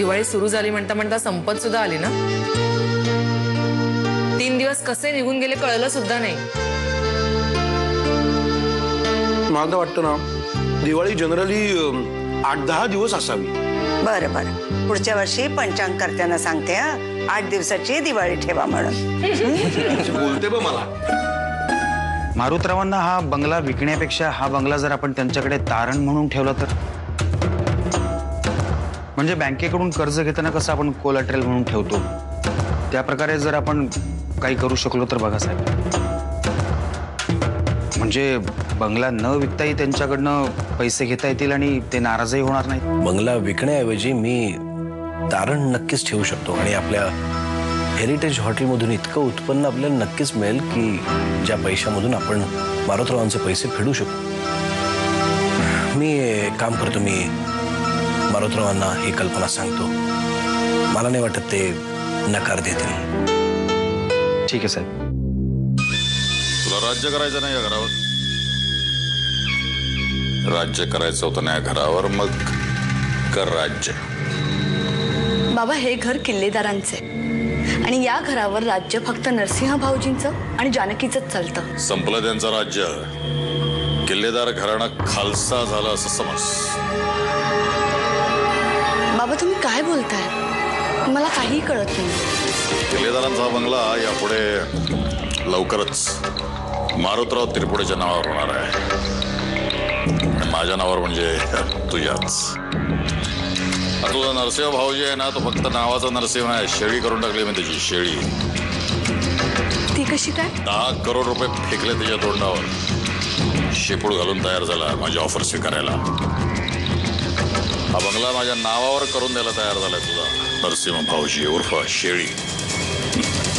दिवाळी सुरू झाली म्हणता म्हणता संपत सुद्धा आली ना। 3 दिवस कसे निघून गेले कळलं सुद्धा नाही। मला तर वाटतं ना दिवाळी जनरली 8-10 दिवस असावी। बरं बरं, पुढच्या वर्षी पंचांग करताना सांगते हा, 8 दिवसाची दिवाळी ठेवा म्हणून। बोलते बा मला। मारुतरावांना हा बंगला विकण्यापेक्षा हा बंगला जर आपण त्यांच्याकडे तारण म्हणून ठेवला तर, म्हणजे बँकेकडून कर्ज घेताना कसं आपण कोलॅटरल म्हणून ठेवतो त्या प्रकारे जर आपण काही करू शकलो तर बघा साहेब, म्हणजे बंगला न विकताही त्यांच्याकडनं पैसे घेता येतील आणि ते नाराजही होणार नाहीत। बंगला विकण्याऐवजी मी तारण नक्कीच ठेवू शकतो आणि आपल्या हेरिटेज हॉटेलमधून इतकं उत्पन्न आपल्याला नक्कीच मिळेल की ज्या पैशामधून आपण मारुतरावांचे पैसे फेडू शकतो। मी काम करतो, मी मारुतरावांना ही कल्पना सांगतो, मला नाही वाटत ते नकार देतील। ठीक आहे साहेब। तुला राज्य करायचं नाही या घरावर, राज्य करायचं होतं ना या घरावर, मग कर राज्य। बाबा हे घर किल्लेदारांचे आणि या घरावर राज्य फक्त नरसिंह भाऊजींचं आणि जानकीचंच चालतं। संपलं त्यांचं राज्य, किल्लेदार घराणा खालसा झाला असं समज। बाबा तुम्ही काय बोलताय, मला काही कळत नाही। किल्लेदारांचा बंगला यापुढे लवकरच मारुतराव तिरपुडेच्या नावावर होणार आहे, आणि माझ्या नावावर म्हणजे तुझ्याच। तुझा नरसिंह भाऊजी आहे ना, तो फक्त नावाचा नरसिंह आहे, शेळी करून टाकली मी त्याची शेळी। ती कशी काय? 10 करोड रुपये फेकले त्याच्या तोंडावर, शेपूड घालून तयार झाला माझी ऑफर स्वीकारायला। हा बंगला माझ्या नावावर करून द्यायला तयार झालाय तुझा नरसिंह भाऊजी उर्फ शेळी।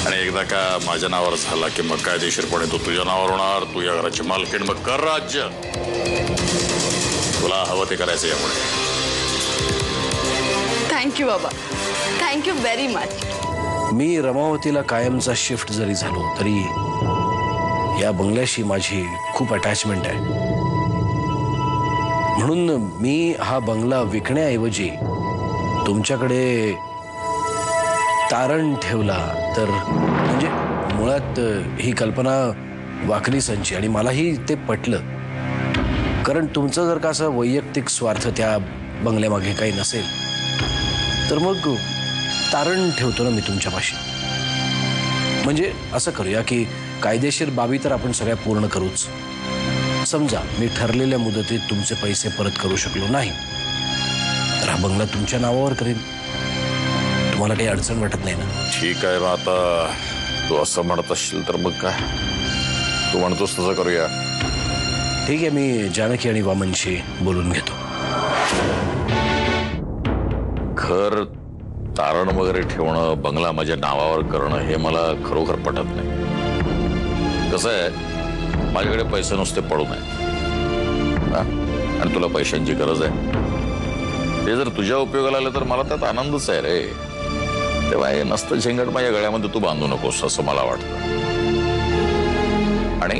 आणि एकदा का माझ्या नावावर झाला की मग कायदेशीरपणे तो तुझ्या नावावर होणार, तू या घराची मालकीण, मग कर राज्य। तुला हवं ते करायचं यापुढे। थँक्यू बाबा, थँक्यू व्हेरी मच। मी रमावतीला कायमचा शिफ्ट जरी झालो तरी या बंगल्याशी माझी खूप अटॅचमेंट आहे, म्हणून मी हा बंगला विकण्याऐवजी तुमच्याकडे तारण ठेवला तर, म्हणजे मुळात ही कल्पना वाकलीसांची आणि मलाही ते पटलं, कारण तुमचं जर का असं वैयक्तिक स्वार्थ त्या बंगल्यामागे काही नसेल तर मग तारण ठेवतो ना मी तुमच्यापाशी। म्हणजे असं करूया की कायदेशीर बाबी तर आपण सगळ्या पूर्ण करूच, समजा मी ठरलेल्या मुदतीत तुमचे पैसे परत करू शकलो नाही तर हा बंगला तुमच्या नावावर करेन, तुम्हाला काही अडचण वाटत नाही ना? ठीक आहे, मग आता तू असं म्हणत असशील तर मग काय, तू म्हणतोस तसं करूया। ठीक आहे, मी जानकी आणि वामनशी बोलून घेतो। घर तारण वगैरे ठेवणं, बंगला माझ्या नावावर करणं हे मला खरोखर पटत नाही। कसं आहे, माझ्याकडे पैसे नुसते पडू नये आणि तुला पैशांची गरज आहे, ते जर तुझ्या उपयोगाला आलं तर मला त्यात आनंदच आहे रे। तेव्हा हे नसतं झेंगट माझ्या गळ्यामध्ये तू बांधू नकोस असं मला वाटतं। आणि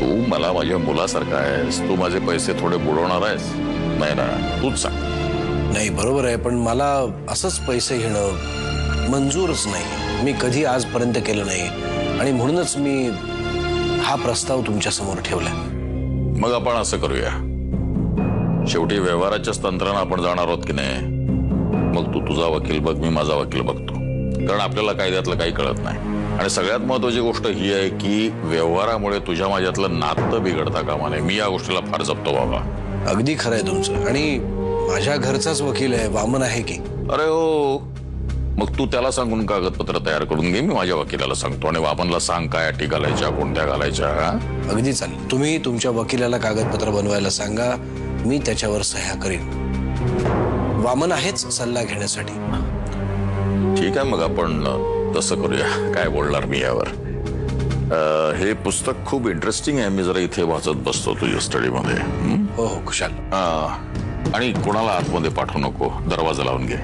तू मला माझ्या मुलासारखा आहेस, तू माझे पैसे थोडे बुडवणार आहेस नाही ना, तूच सांग। नाही बरोबर आहे, पण मला असंच पैसे घेणं मंजूरच नाही, मी कधी आजपर्यंत केलं नाही आणि म्हणूनच मी हा प्रस्ताव तुमच्या समोर ठेवला। मग आपण असं करूया, शेवटी व्यवहाराच्याच तंत्रानं आपण जाणार आहोत की नाही, मग तू तुझा वकील बघ, मी माझा वकील बघतो, कारण आपल्याला कायद्यातलं काही कळत नाही। आणि सगळ्यात महत्वाची गोष्ट ही आहे की व्यवहारामुळे तुझ्या माझ्यातलं नातं बिघडता कामा नये, मी या गोष्टीला फार जपतो बाबा। अगदी खरं आहे तुमचं, आणि माझ्या घरचाच वकील आहे, वामन आहे की। अरे हो, मग तू त्याला सांगून कागदपत्र तयार करून घे, मी माझ्या वकिलाला सांगतो, आणि वामनला सांग काय अटी घालायच्या कोणत्या घालायच्या। अगदी चालेल, तुम्ही तुमच्या वकिलाला कागदपत्र बनवायला सांगा, मी त्याच्यावर सह्या करेन, वामन आहेच सल्ला घेण्यासाठी। ठीक आहे, मग आपण तसं करूया, काय बोलणार मी यावर। हे पुस्तक खूप इंटरेस्टिंग आहे, मी जरा इथे वाचत बसतो तुझ्या स्टडीमध्ये। हो हो खुशाल। आणि कोणाला आतमध्ये पाठवू नको, दरवाजा लावून घे।